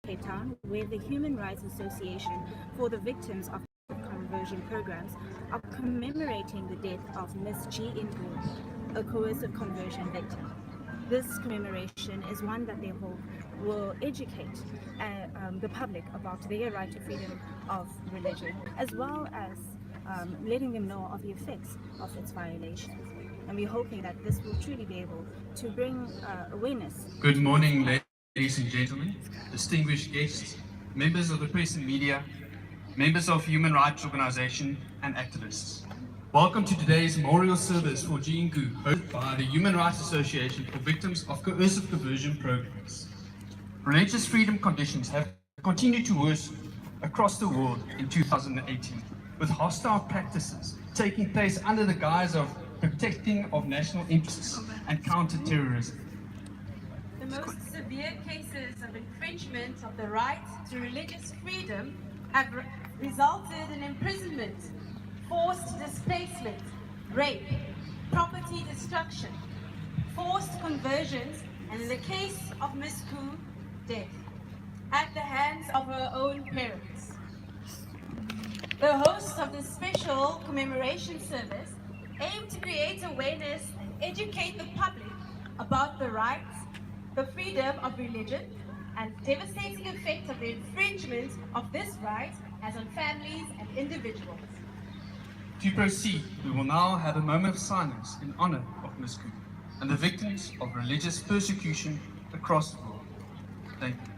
Cape Town, where the Human Rights Association for the Victims of Conversion Programs are commemorating the death of Miss G. Ingu, a coercive conversion victim. This commemoration is one that they hope will educate the public about their right to freedom of religion, as well as letting them know of the effects of its violations. And we're hoping that this will truly be able to bring awareness. Good morning, ladies and gentlemen, distinguished guests, members of the press and media, members of human rights organizations and activists. Welcome to today's memorial service for G. Ingu, hosted by the Human Rights Association for Victims of Coercive Conversion Programs. Religious freedom conditions have continued to worsen across the world in 2018, with hostile practices taking place under the guise of protecting of national interests and counter-terrorism. The most severe cases of infringement of the right to religious freedom have resulted in imprisonment, forced displacement, rape, property destruction, forced conversions, and in the case of Miss Koo, death, at the hands of her own parents. The hosts of this special commemoration service aim to create awareness and educate the public about the rights, the freedom of religion, and devastating effects of the infringement of this right as on families and individuals. To proceed, we will now have a moment of silence in honor of Miss Koo and the victims of religious persecution across the world. Thank you.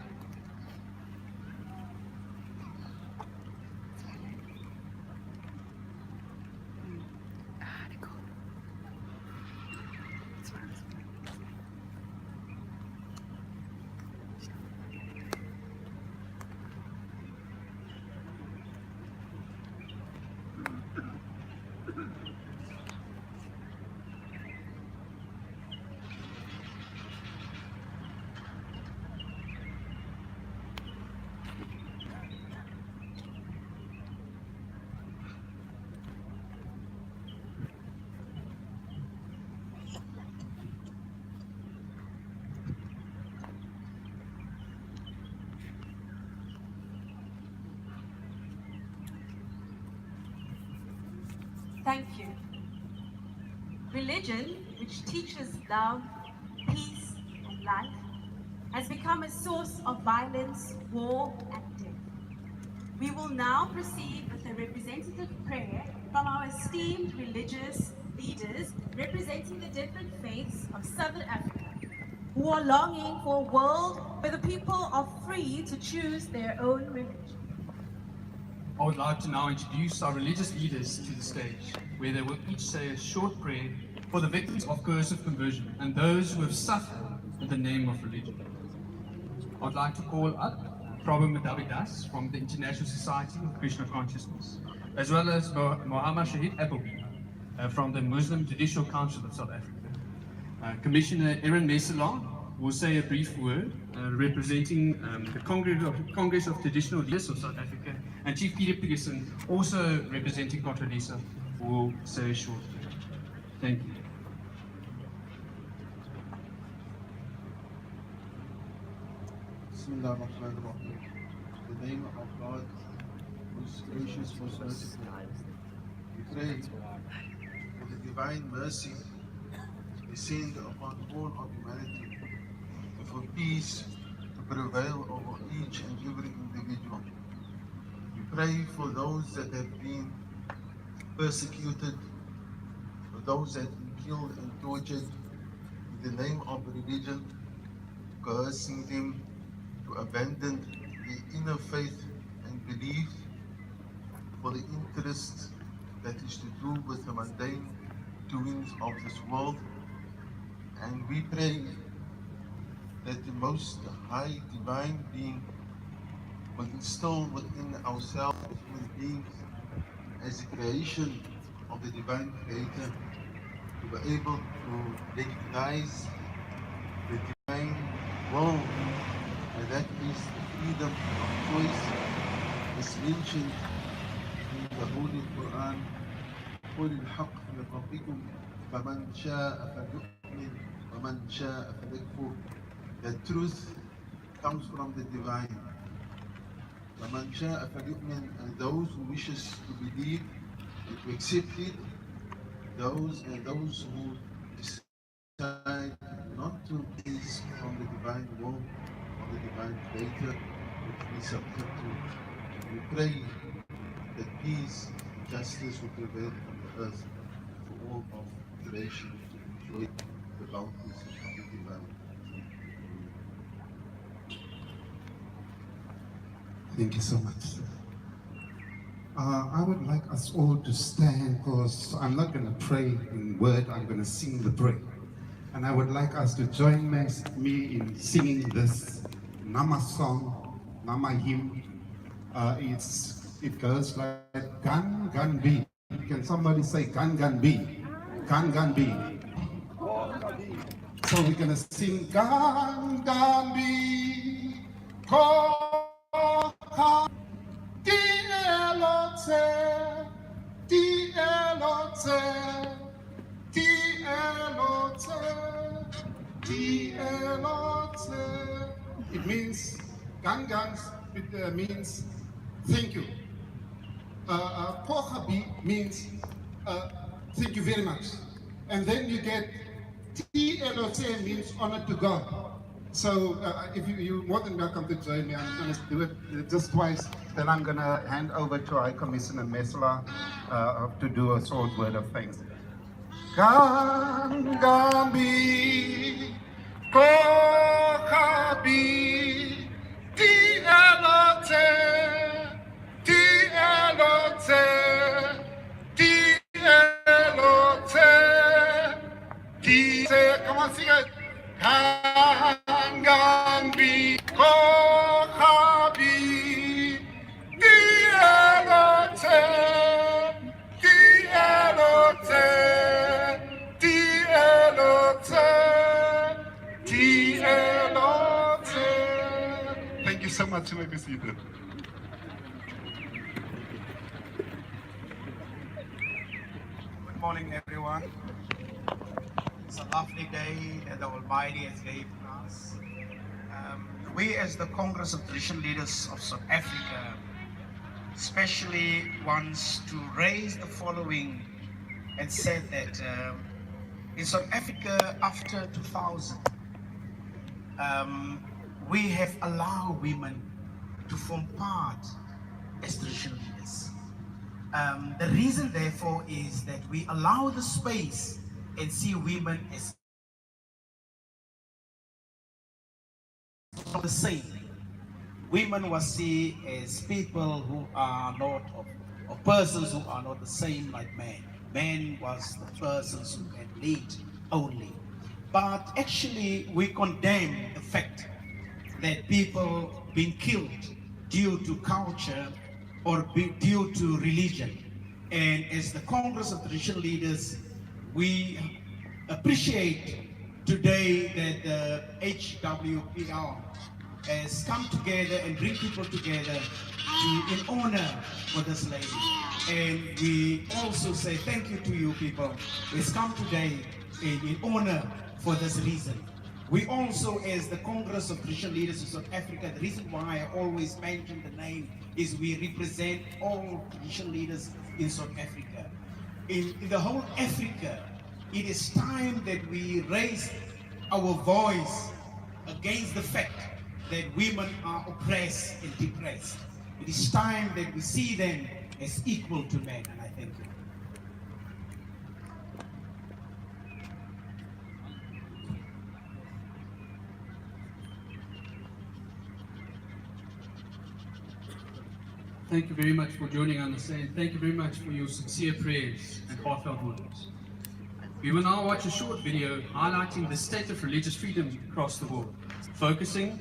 Thank you. Religion, which teaches love, peace, and life, has become a source of violence, war, and death. We will now proceed with a representative prayer from our esteemed religious leaders representing the different faiths of Southern Africa, who are longing for a world where the people are free to choose their own religion. I would like to now introduce our religious leaders to the stage, where they will each say a short prayer for the victims of coercive conversion and those who have suffered in the name of religion. I would like to call up Prabhu Madavidas from the International Society of Krishna Consciousness, as well as Mohammed Shahid Abobi from the Muslim Judicial Council of South Africa. Commissioner Aaron Mesalon will say a brief word representing the Congress of Traditional Leaders of South Africa, and Chief Peter Peterson, also representing Controlisa, will say a short word. Thank you. Bismillah ar-Rahman ar-Rahim. In the name of God, most gracious, most merciful, we pray for the divine mercy to descend upon all of humanity, and for peace to prevail over each and every individual. We pray for those that have been persecuted, for those that have been killed and tortured in the name of religion, coercing them to abandon the inner faith and belief for the interest that is to do with the mundane doings of this world. And we pray that the Most High Divine Being will instill within ourselves as human beings, as a creation of the Divine Creator, to be able to recognize the divine will, and that is the freedom of choice, as mentioned in the Holy Quran. قُلِ الْحَقُّ مِنْ رَبِّكُمْ فَمَنْ شَاءَ فَلْيُؤْمِنْ وَمَنْ شَاءَ فَلْيَكْفُرْ. The truth comes from the divine. فمن شاء فليؤمن, and those who wishes to believe and to accept it, those who decide not to is from the divine will or the divine creator which we submit to. We pray that peace and justice will prevail on the earth for all of creation to enjoy the bounties of the divine. Thank you so much. I would like us all to stand, because I'm not going to pray in word, I'm going to sing the prayer. And I would like us to join me in singing this Nama song, Nama hymn. It goes like Gan Gan Bi. Can somebody say Gan Gan Bi? Gan Gan Bi. So we're going to sing Gan Gan Bi. Ko Ka Di-elote, di-elote, di-elote, di-elote. It means, Gangans, it means thank you. Pochabi means thank you very much. And then you get T-L-O-T means honor to God. So if you're more than welcome to join me. I'm going to do it just twice. Then I'm going to hand over to High Commissioner Mesla to do a short word of thanks. Gangambi, Kokabi, T-L-O-T, T-L-O-T, T-L-O-T, T-L-O-T. Come on, sing it. Gangambi, Kokabi, T-L-O-T, T-L-O-T, T-L-O-T, T-L-O-T. Thank you so much. You may be seated. Good morning, everyone. It's a lovely day that the Almighty has given us. We, as the Congress of Traditional Leaders of South Africa, especially wants to raise the following and said that in South Africa after 2000, we have allowed women to form part as traditional leaders. The reason therefore is that we allow the space and see women as not the same. Women were seen as people who are not, or persons who are not the same like men. Men was the persons who can lead only. But actually we condemn the fact that people being killed due to culture or due to religion. And as the Congress of Traditional Leaders, we appreciate today that the HWPR has come together and bring people together in honor for this lady. And we also say thank you to you people who has come today in honor for this reason. We also, as the Congress of Traditional Leaders of South Africa, the reason why I always mention the name is we represent all traditional leaders in South Africa. In the whole Africa, it is time that we raise our voice against the fact that women are oppressed and depressed. It is time that we see them as equal to men, and I thank you. Thank you very much for joining on the stand. Thank you very much for your sincere prayers and heartfelt words. We will now watch a short video highlighting the state of religious freedom across the world, focusing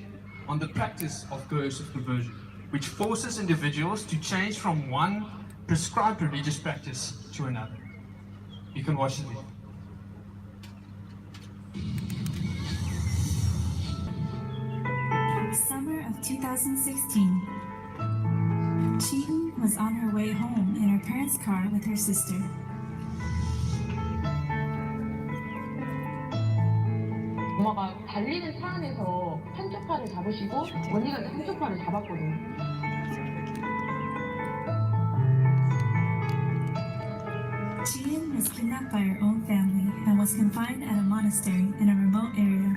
on the practice of coercive conversion, which forces individuals to change from one prescribed religious practice to another. You can watch the video. Summer of 2016. Cheaton was on her way home in her parents' car with her sister. 엄마가 달리는 차 안에서 한쪽 팔을 잡으시고 언니가 한쪽 팔을 잡았거든요. kidnapped by her own family and was confined at a monastery in a remote area.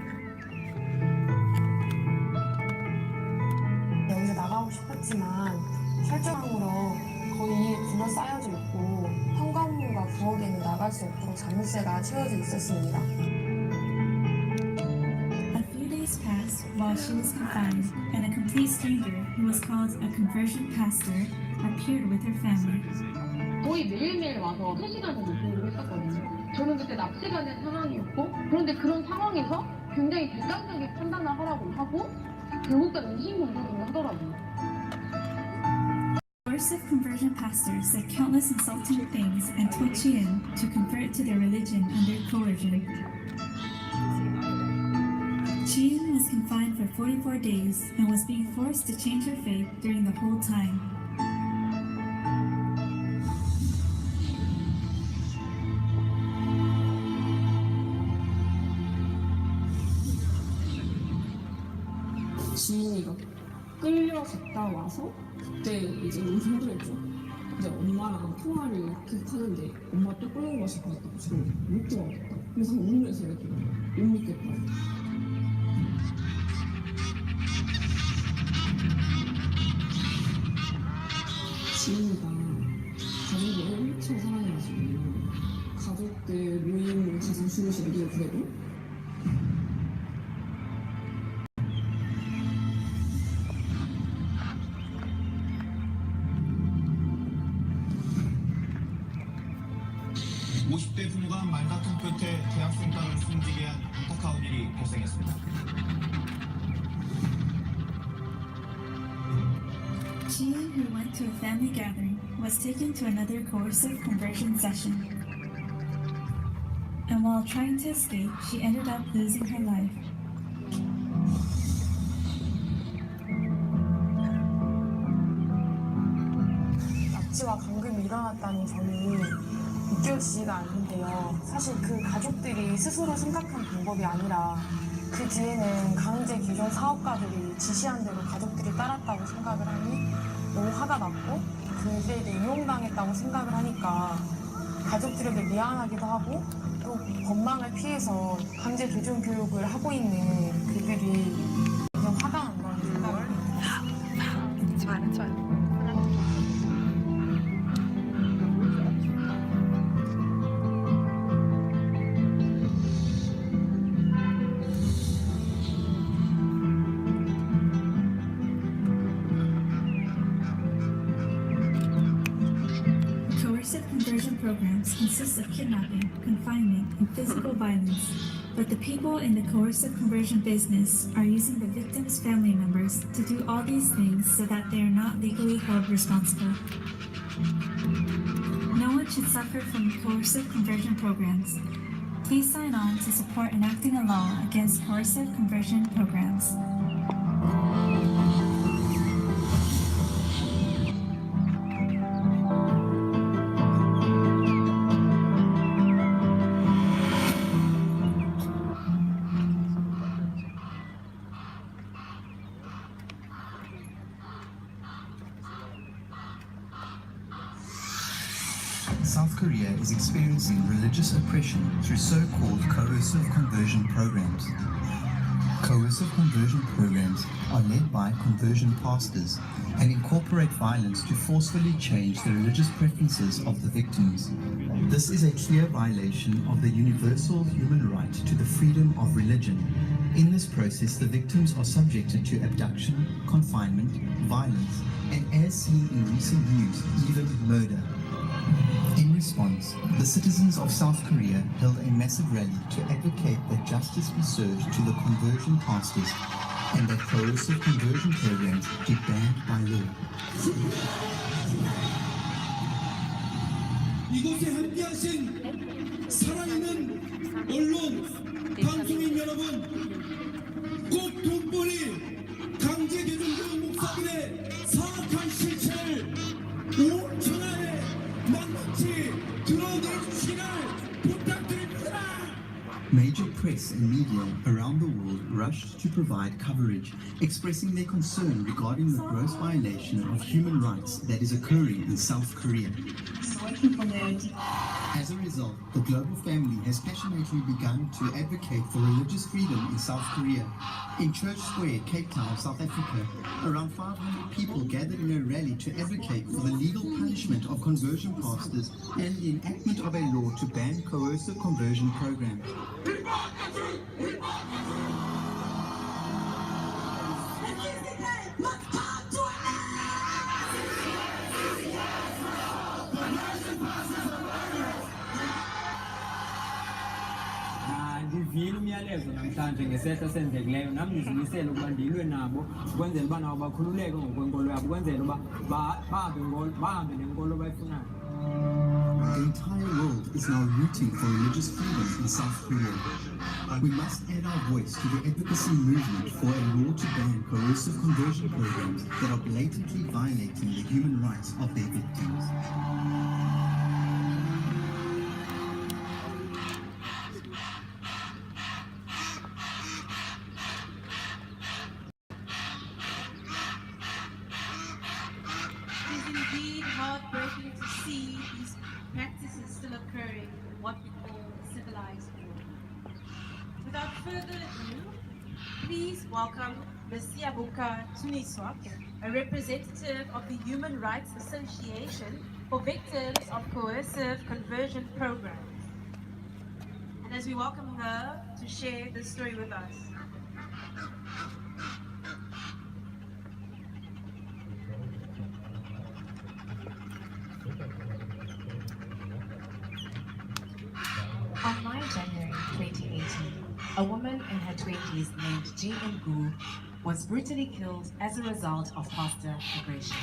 여기서 나가고 싶었지만 철저함으로 거의 둘러싸여져 있고 현관문과 부엌에는 나갈 수 없도록 자물쇠가 채워져 있었습니다. A few days passed while she was confined, and a complete stranger who was called a conversion pastor appeared with her family. 거의 매일매일 와서 3시간 정도 공부를 했었거든요. 저는 그때 납치가 된 상황이었고, 그런데 그런 상황에서 굉장히 객관적인 판단을 하라고 하고 결국은 의심 공부를 하더라고요. Coercive conversion pastor said countless insulting things and told Chien to convert to their religion under coercion. Chien was confined for 44 days and was being forced to change her faith during the whole time. 지인이가 끌려갔다 와서 그때 이제 너무 힘들었죠. 이제 엄마랑 통화를 이렇게 하는데 엄마 또 끌려가서 봤다고 저는 못 들어가겠다. 그래서 울면서 이렇게 못 믿겠다. 지인이가 가족을 엄청 사랑해가지고 가족들 모임을 가장 중요시 여기고 그래도 부모가 말다툼 끝에 대학생 딸을 숨지게 한 안타까운 일이 발생했습니다. Chien, who went to a family gathering, was taken to another coercive conversion session. And while trying to escape, she ended up losing her life. 납치와 감금이 일어났다는 점이 믿겨지지가 않는데요. 사실 그 가족들이 스스로 생각한 방법이 아니라 그 뒤에는 강제 규정 사업가들이 지시한 대로 가족들이 따랐다고 생각을 하니 너무 화가 났고 그들에게 이용당했다고 생각을 하니까 가족들에게 미안하기도 하고 또 법망을 피해서 강제 교정 교육을 하고 있는 그들이 그냥 화가 난다는 생각을 좋아요. Coercive conversion programs consist of kidnapping, confinement, and physical violence, but the people in the coercive conversion business are using the victims' family members to do all these things so that they are not legally held responsible. No one should suffer from coercive conversion programs. Please sign on to support enacting a law against coercive conversion programs. South Korea is experiencing religious oppression through so-called coercive conversion programs. Coercive conversion programs are led by conversion pastors and incorporate violence to forcefully change the religious preferences of the victims. This is a clear violation of the universal human right to the freedom of religion. In this process, the victims are subjected to abduction, confinement, violence, and as seen in recent news, even murder. In response, the citizens of South Korea held a massive rally to advocate that justice be served to the conversion pastors and that coercive conversion programs be banned by law. 이곳에 함께하신 살아있는 언론, 방송인 여러분, 꼭 돈벌이 강제 개종교 목사들의 사악한 실체를 온천하에 Major press and media around around the world rushed to provide coverage, expressing their concern regarding the gross violation of human rights that is occurring in South Korea. As a result, the global family has passionately begun to advocate for religious freedom in South Korea. In Church Square, Cape Town, South Africa, around 500 people gathered in a rally to advocate for the legal punishment of conversion pastors and the enactment of a law to ban coercive conversion programs. Ndivile umyalezo namhlanje ngesehlo senzekileyo nami ngizimisele ukuba ndilwe nabo ukwenzela uba nabo bakhululeke ngokwenkolo yabo ukwenzela uba bahambe nenkolo bayifunayo. The entire world is now rooting for religious freedom in South Korea. We must add our voice to the advocacy movement for a law to ban coercive conversion programs that are blatantly violating the human rights of their victims. It is indeed heartbreaking to see these practices still occurring in what we call the civilized world. Without further ado, please welcome Ms. Siabuka Tuniswa, a representative of the Human Rights Association for Victims of Coercive Conversion Programs. And as we welcome her to share this story with us. On 9 January 2018, a woman in her 20s named Ji In-gu was brutally killed as a result of pastor aggression.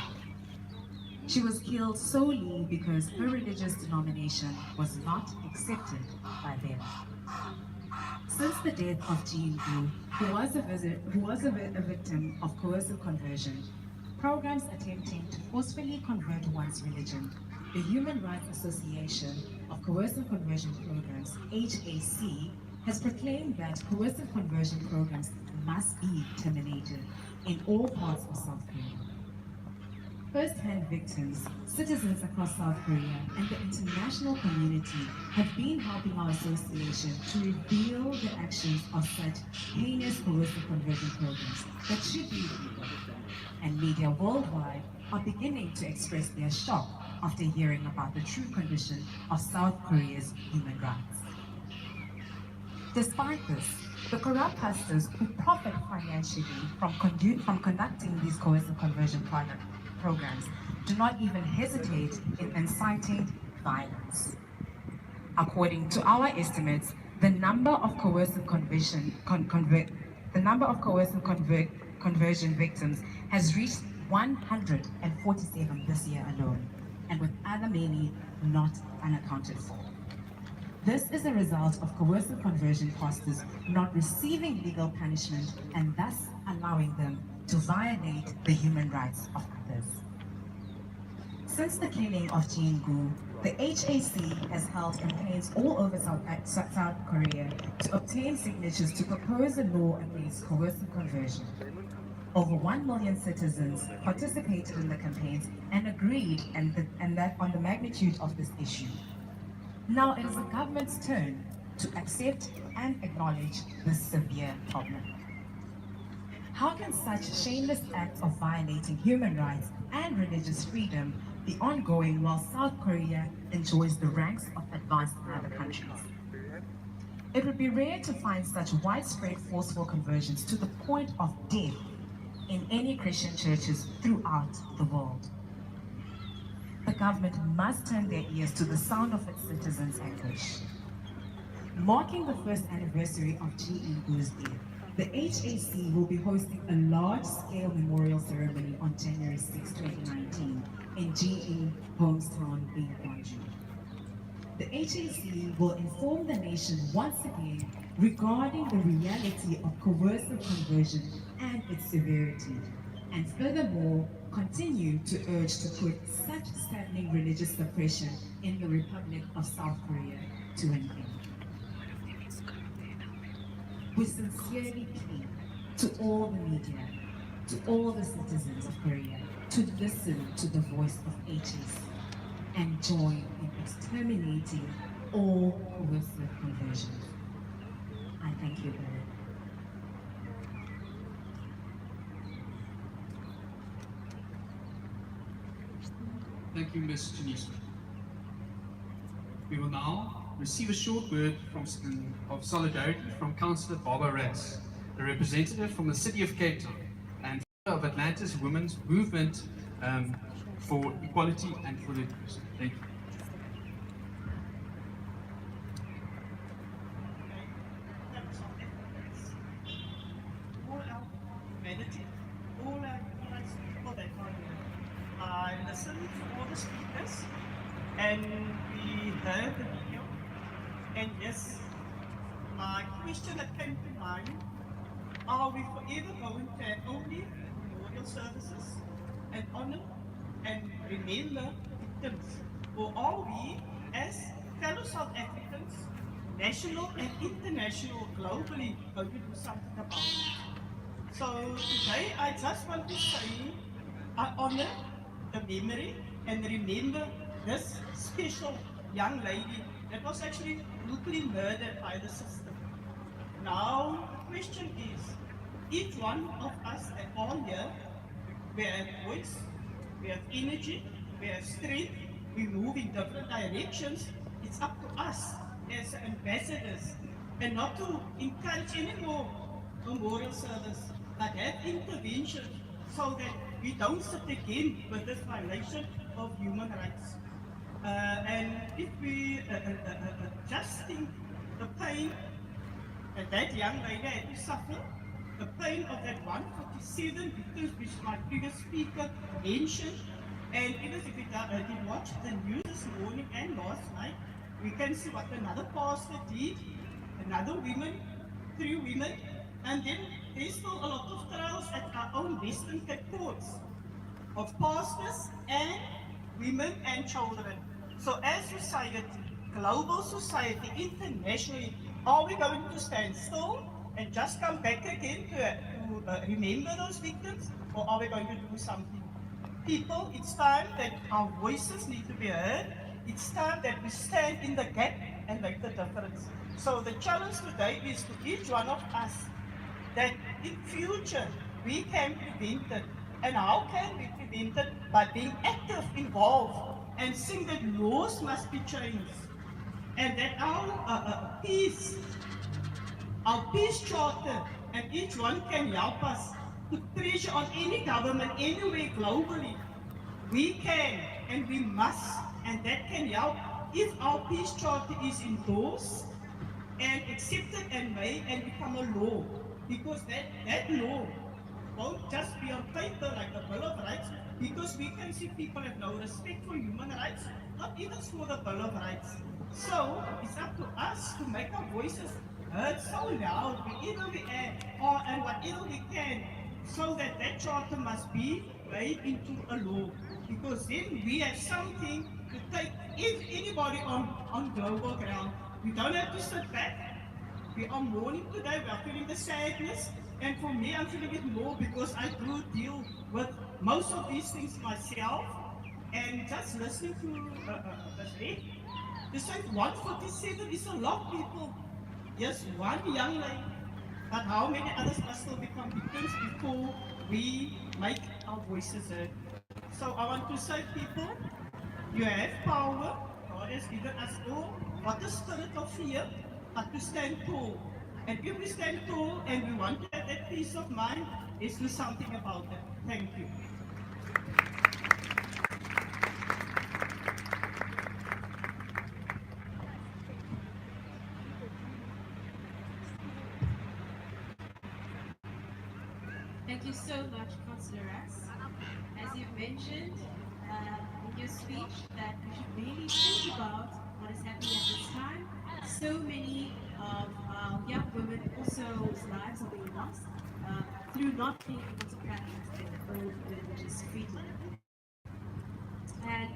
She was killed solely because her religious denomination was not accepted by them. Since the death of Ji In-gu, who was a victim of coercive conversion, programs attempting to forcefully convert one's religion, the Human Rights Association of Coercive Conversion Programs, HAC, has proclaimed that coercive conversion programs must be terminated in all parts of South Korea. First-hand victims, citizens across South Korea, and the international community have been helping our association to reveal the actions of such heinous coercive conversion programs that should be illegal. And media worldwide are beginning to express their shock after hearing about the true condition of South Korea's human rights. Despite this, the corrupt pastors who profit financially from conducting these coercive conversion programs do not even hesitate in inciting violence. According to our estimates, the number of coercive conversion victims has reached 147 this year alone, and with other many not unaccounted for. This is a result of coercive conversion pastors not receiving legal punishment and thus allowing them to violate the human rights of others. Since the killing of Ji In-gu, the HAC has held campaigns all over South Korea to obtain signatures to propose a law against coercive conversion. Over 1 million citizens participated in the campaigns and agreed on the magnitude of this issue. Now it is the government's turn to accept and acknowledge this severe problem. How can such shameless acts of violating human rights and religious freedom be ongoing while South Korea enjoys the ranks of advanced in other countries? It would be rare to find such widespread forceful conversions to the point of death in any Christian churches throughout the world. The government must turn their ears to the sound of its citizens' anguish. Marking the first anniversary of Ji In-gu's death, the HAC will be hosting a large-scale memorial ceremony on January 6, 2019 in Ji In hometown in Gwangju. The HAC will inform the nation once again regarding the reality of coercive conversion and its severity, and furthermore continue to urge to put such saddening religious suppression in the Republic of South Korea to an end. we sincerely plead to all the media, to all the citizens of Korea, to listen to the voice of HS and join in exterminating all coercive conversions. I thank you all. Thank you, Ms. Janice. We will now receive a short word of solidarity from Councillor Barbara Rass, a representative from the City of Cape Town and of Atlanta's women's movement for equality and for the inclusion. Thank you. All our humanity, all our people that are here. I listened to all the speakers and we heard the video. And yes, my question that came to mind, are we forever going to have only memorial services and honor and remember victims? Or are we, as fellow South Africans, national and international, globally, going to do something about it? So today I just want to say, I honor the memory and remember this special young lady that was actually brutally murdered by the system. Now the question is, each one of us that are here, we have voice, we have energy, we have strength, we move in different directions. It's up to us as ambassadors and not to encourage any more memorial service, but have intervention so that we don't sit again with this violation of human rights. And if we just think the pain that young lady had to suffer, the pain of that 147 victims which my previous speaker mentioned, and even if we did watch the news this morning and last night, we can see what another pastor did, another woman, 3 women, and then there's still a lot of trials at our own Western Cape courts of pastors and women and children. So as society, global society, internationally, are we going to stand still and just come back again to remember those victims, or are we going to do something? People, it's time that our voices need to be heard. It's time that we stand in the gap and make the difference. So the challenge today is to each one of us that in future we can prevent it. And how can we prevent it? By being active, involved, and seeing that laws must be changed. And that our peace charter, and each one can help us put pressure on any government anywhere globally. We can and we must, and that can help if our peace charter is endorsed and accepted and made and become a law. Because that law won't just be on paper like the Bill of Rights, because we can see people have no respect for human rights, not even for the Bill of Rights. So it's up to us to make our voices heard so loud wherever we are and whatever we can, so that that charter must be made into a law. Because then we have something to take if anybody on global ground. We don't have to sit back. We are mourning today, we are feeling the sadness, and for me I'm feeling it more because I do deal with most of these things myself, and just listening to this lady, to say 147 is a lot, people. Yes, one young lady, but how many others must still become victims before we make our voices heard? So I want to say, people, you have power. God has given us all not the spirit of fear, but to stand tall. And if we stand tall and we want to have that peace of mind, let's do something about it. Thank you. Thank you so much, Councillor Rass. As you've mentioned in your speech, that we should really think about what is happening at this time. So many of our young women also whose lives are being lost through not being able to practice their own religious freedom. And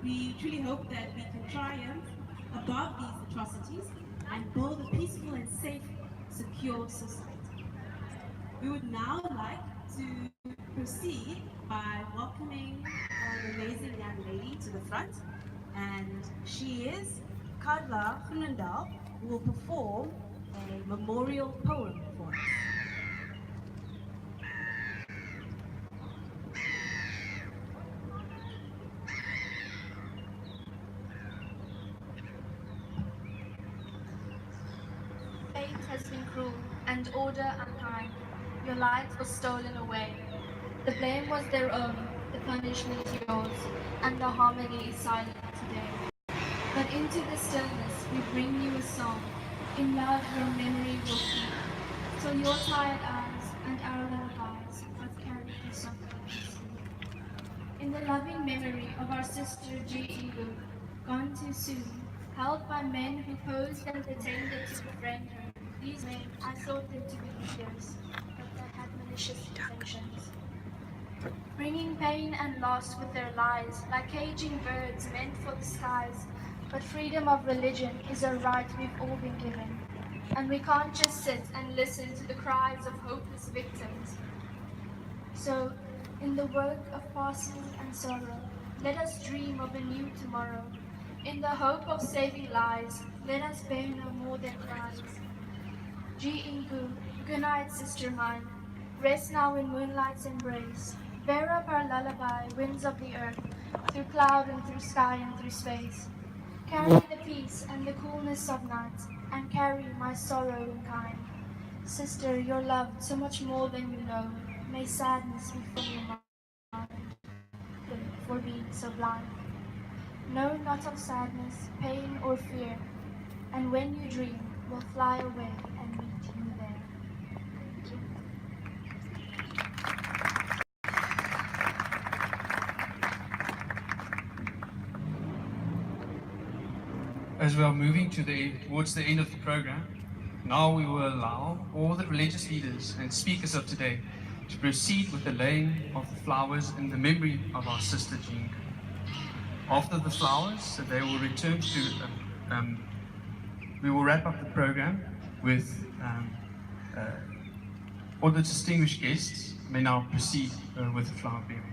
we truly hope that we can triumph above these atrocities and build a peaceful and safe secure society. We would now like to proceed by welcoming an amazing young lady to the front, and she is Carla Groenendaal, who will perform a memorial poem for us. Fate has been cruel and order unkind. Your light was stolen away. The blame was their own, the punishment yours, and the harmony is silent today. But into the stillness we bring you a song. In love your memory will keep, till your tired eyes and our lullabies have carried you softly to sleep. In the loving memory of our sister G. Ingu, gone too soon, held by men who posed and pretended to befriend her. These men, I thought them to be leaders, but they had malicious intentions. Bringing pain and loss with their lies, like caging birds meant for the skies. But freedom of religion is a right we've all been given. And we can't just sit and listen to the cries of hopeless victims. So, in the work of passing and sorrow, let us dream of a new tomorrow. In the hope of saving lives, let us bear no more than cries. Ji Ingu, good night, sister mine. Rest now in moonlight's embrace. Bear up our lullaby, winds of the earth, through cloud and through sky and through space. Carry the peace and the coolness of night, and carry my sorrow in kind. Sister, you're loved so much more than you know. May sadness be from your mind, for being so blind. Know not of sadness, pain, or fear, and when you dream, we'll fly away and meet you there. Thank you. As we are moving towards the end of the program, now we will allow all the religious leaders and speakers of today to proceed with the laying of the flowers in the memory of our sister Jean. After the flowers, they will return to, we will wrap up the program with all the distinguished guests may now proceed with the flower bearing.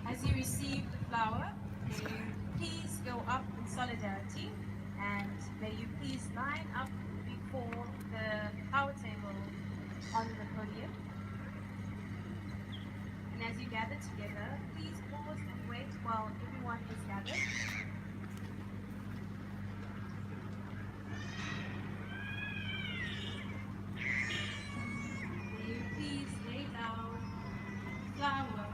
As you receive the flower, may you please go up in solidarity, and may you please line up before the flower table on the podium. And as you gather together, please pause and wait while everyone is gathered. May you please lay down the flower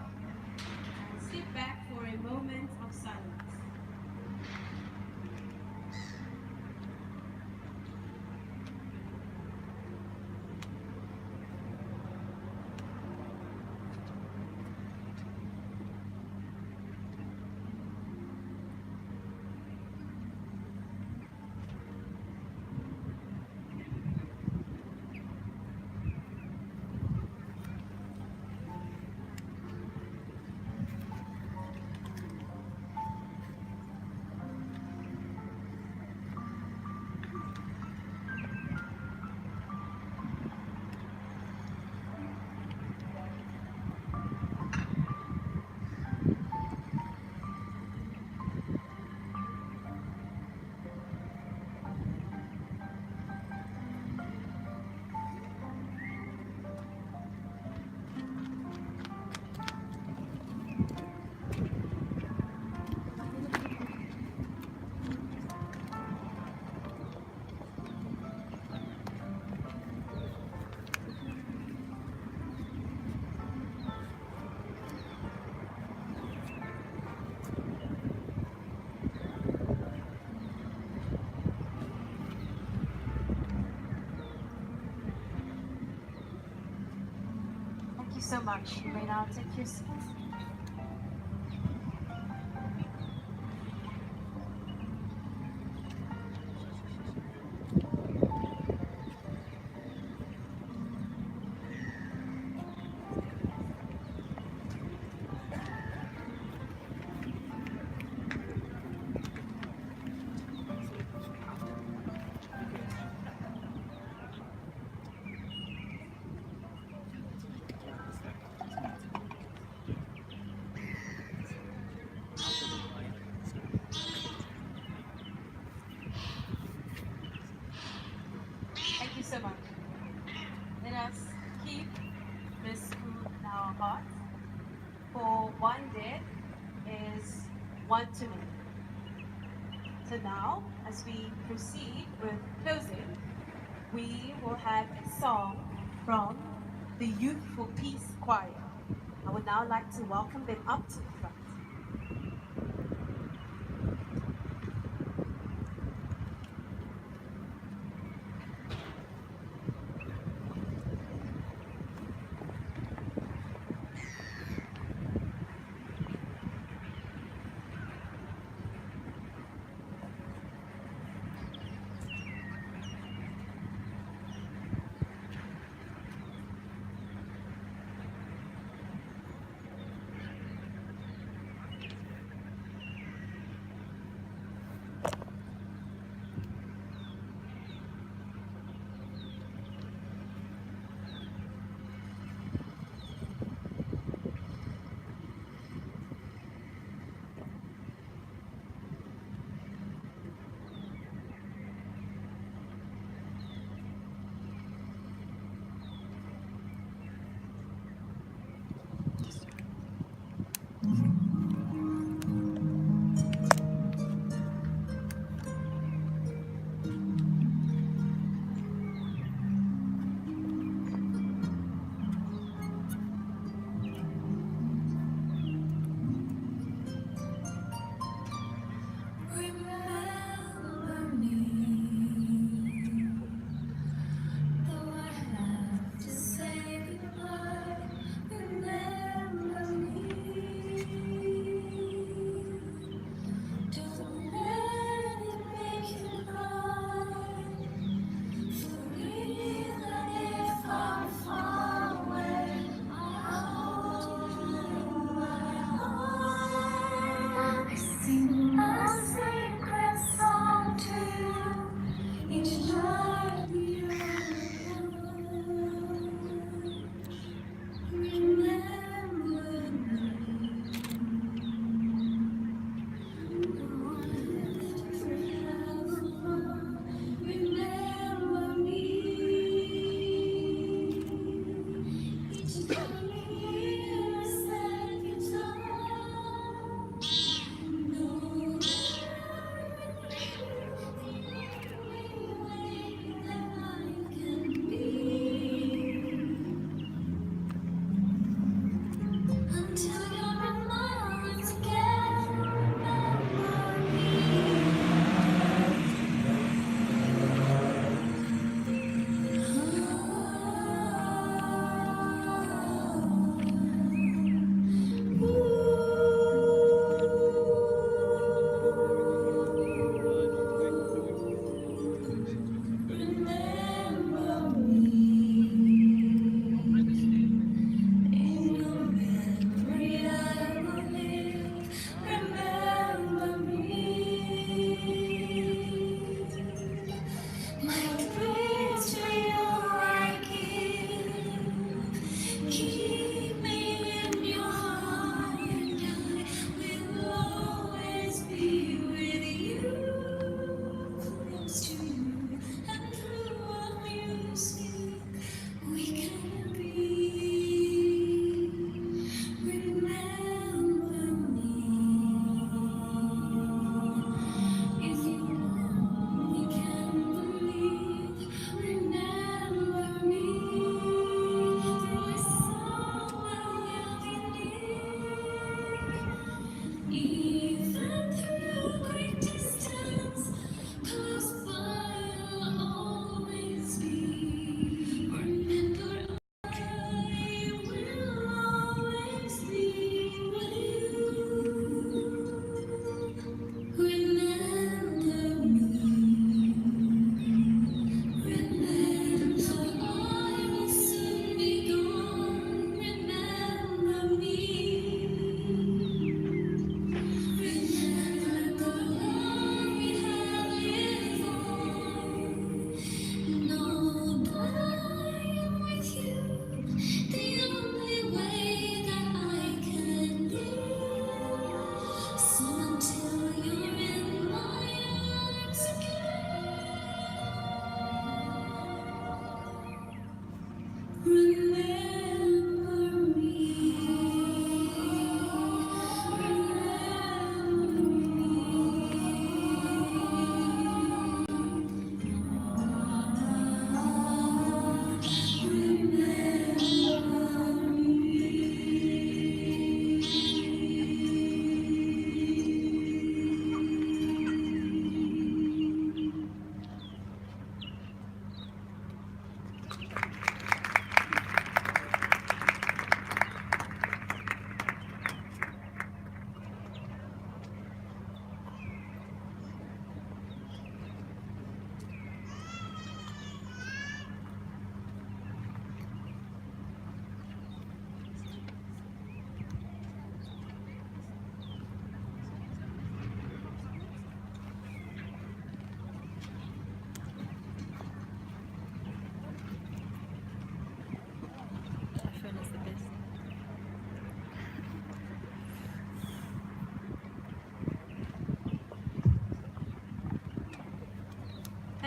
and sit back for a moment of silence. Thank you so much. You may now take your seats. our hearts, for one death is one too many. So now, as we proceed with closing, we will have a song from the Youthful Peace Choir. I would now like to welcome them up to the front.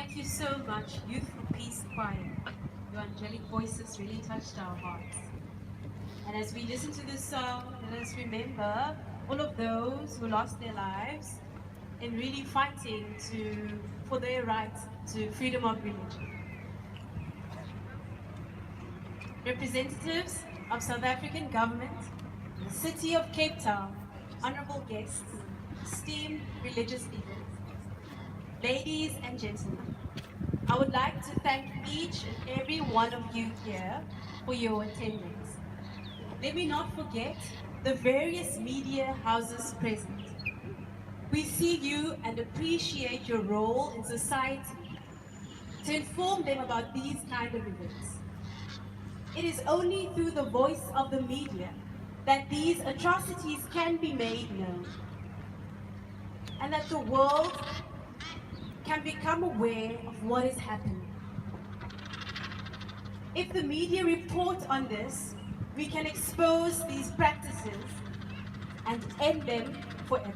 Thank you so much, Youth for Peace Choir. Your angelic voices really touched our hearts. And as we listen to this song, let us remember all of those who lost their lives in really fighting for their right to freedom of religion. Representatives of South African government, the City of Cape Town, honorable guests, esteemed religious leaders, ladies and gentlemen, I would like to thank each and every one of you here for your attendance. Let me not forget the various media houses present. We see you and appreciate your role in society to inform them about these kind of events. It is only through the voice of the media that these atrocities can be made known, and that the world can become aware of what is happening. If the media report on this, we can expose these practices and end them forever.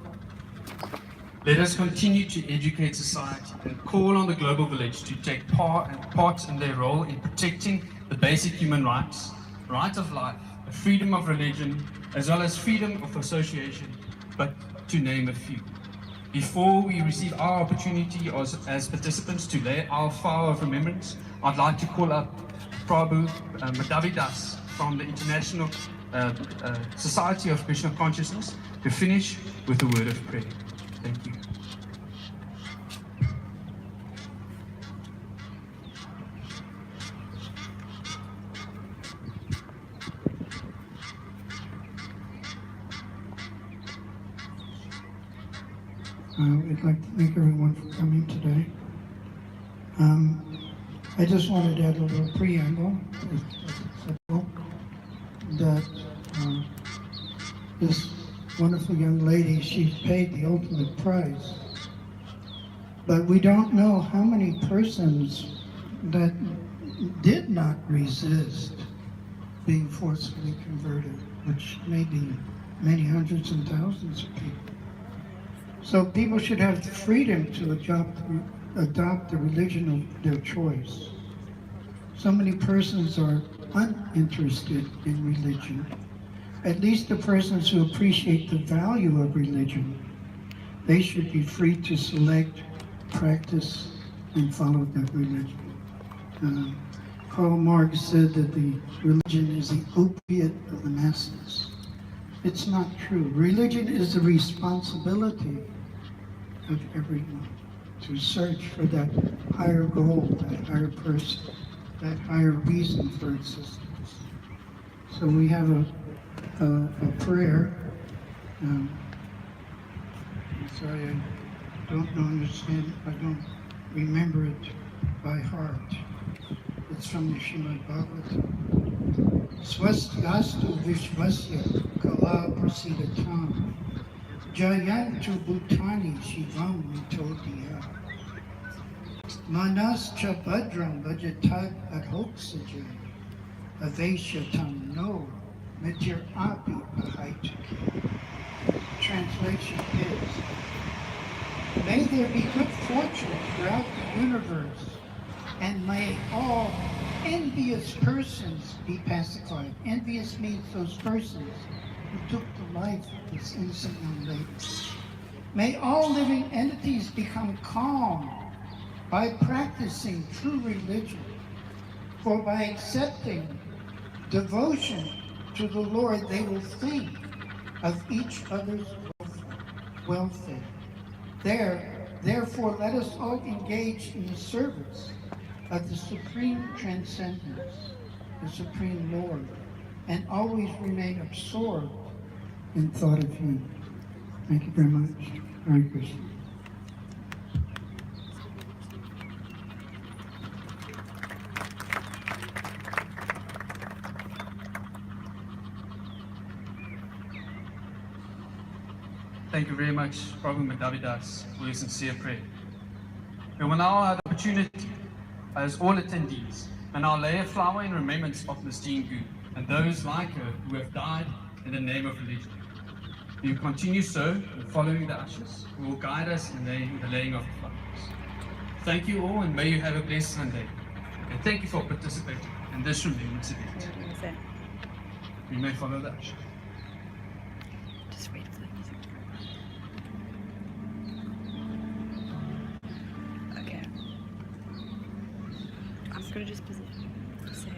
Let us continue to educate society and call on the global village to take part in their role in protecting the basic human rights, right of life, the freedom of religion, as well as freedom of association, but to name a few. Before we receive our opportunity as participants to lay our flower of remembrance, I'd like to call up Prabhu Madhavidas from the International Society of Krishna Consciousness to finish with a word of prayer. Thank you. We'd like to thank everyone for coming today. I just wanted to add a little preamble that this wonderful young lady, she's paid the ultimate price. But we don't know how many persons that did not resist being forcibly converted, which may be many hundreds and thousands of people. So people should have the freedom to adopt the religion of their choice. So many persons are uninterested in religion. At least the persons who appreciate the value of religion, they should be free to select, practice, and follow that religion. Karl Marx said that the religion is the opiate of the masses. It's not true. Religion is the responsibility of everyone to search for that higher goal, that higher person, that higher reason for existence. So we have a prayer. I'm sorry, I don't understand it. I don't remember it by heart. It's from the Srimad Bhagavatam. Swastiastu Vishvasya Kala Prasidatam Jayantu Bhutani Shivam Mitodiya Manas Chabhadram Vajatad Adhoksajay Aveshatam No Mitir Api Ahaitaki. Translation is, may there be good fortune throughout the universe, and may all envious persons be pacified. Envious means those persons who took the life of this innocent young lady. May all living entities become calm by practicing true religion, for by accepting devotion to the Lord, they will think of each other's welfare. Therefore, let us all engage in the service of the Supreme Transcendence, the Supreme Lord, and always remain absorbed in thought of Him. Thank you very much. Hare Krishna. Thank you very much, Prabhu Madhavidas, for your sincere prayer. We will now have the opportunity, as all attendees, and I'll lay a flower in remembrance of Ms. Jean Gu and those like her who have died in the name of religion. If you continue so, and following the ushers, who will guide us in the laying of the flowers. Thank you all, and may you have a blessed Sunday. And thank you for participating in this remembrance event. You may follow the usher. Just wait for the music to go. Okay. I'm just gonna just position. So.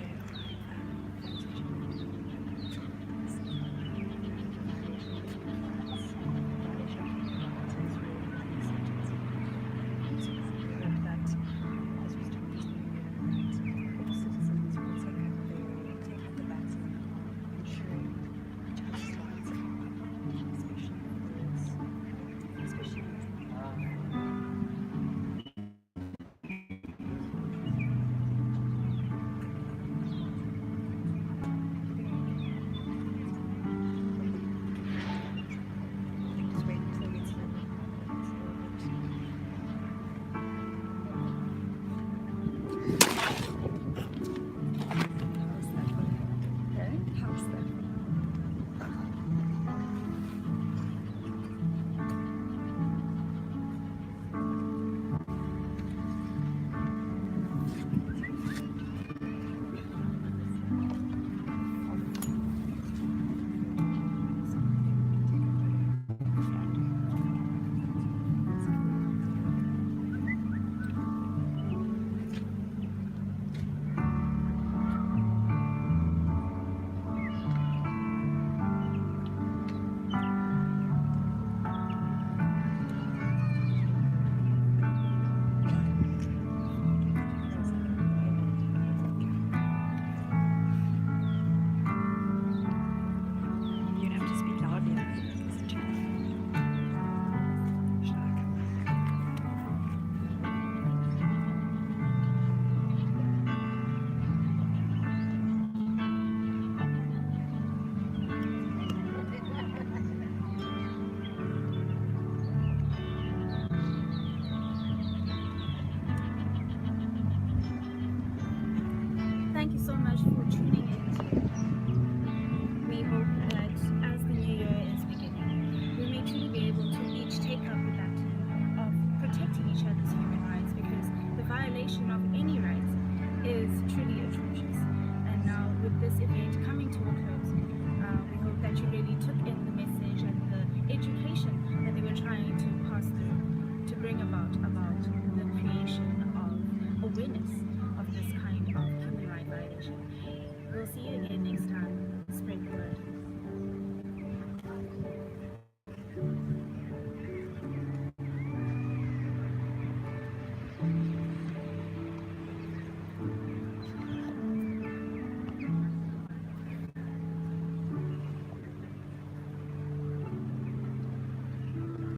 Thank you so much for tuning